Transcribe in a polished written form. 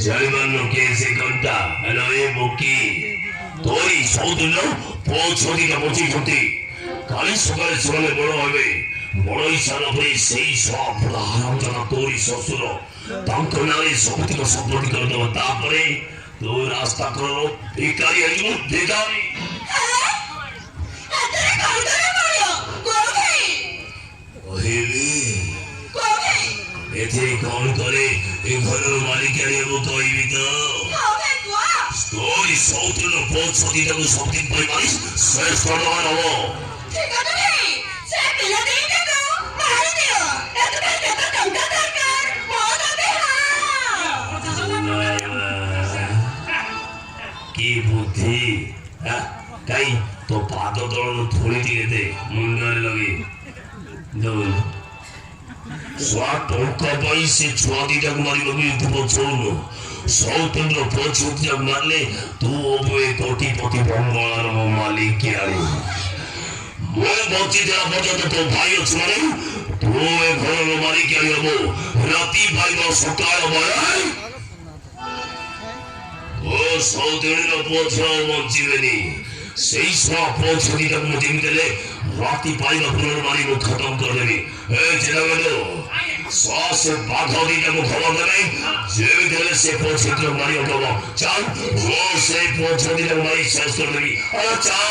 জয়মান্য কেসে ঘন্টা হ্যালো এ বকি তোর সৌদুল্য পৌঁছদিটা বলছি সত্যি কালি সকালে সকালে বড় হবে বড়ই সারা হয়ে সেই সব হারামজাদা তোরই শ্বশুর তাঙ্ক নামে সবথেক সম্পত্তি করে দেবো তারপরে তোর রাস্তা করো ভিকারি আইব ভিকারি এতে কোন করে এই ঘরের মালিকের এবং কইবি তো তোর সৌদুল্য পৌঁছদিটাকে সবদিন পাই মারিস শ্রেষ্ঠ নয় হবো কি বুদ্ধি তাই তো পাদ দড়ানো থলি দিয়ে দে মুন্ডারে লাগে দৌড় সোয়া টঙ্কা পাই সে ছোয়া দিটাকে মারিব বিরুদ্ধে বলছৌন সৌতন্দ্র পৌঁছদিটাকে মারলে তু ওবে কোটিপতি বঙ্গলার মালিক কে আরে মো বলছি যারা পর্যন্ত তোর ভাই আছে মানে তু এ ঘরের মালিক কে হব রাতি ভাইব সকাল বয় ও সৌতন্দ্র পৌঁছাও মঞ্চিবেনি সেই সব পৌঁছদিটাকে মজিম গেলে রাতি পাইবা পুনর মারিব খতম করে দেবি যেটা গেল সে বাঘাদিটাকে খবর দেবে যে গেলে সে পৌঁছদিটাকে মারিব খবর চাল ও সেই পৌঁছদিটাকে মারি শেষ করে দেবি চাল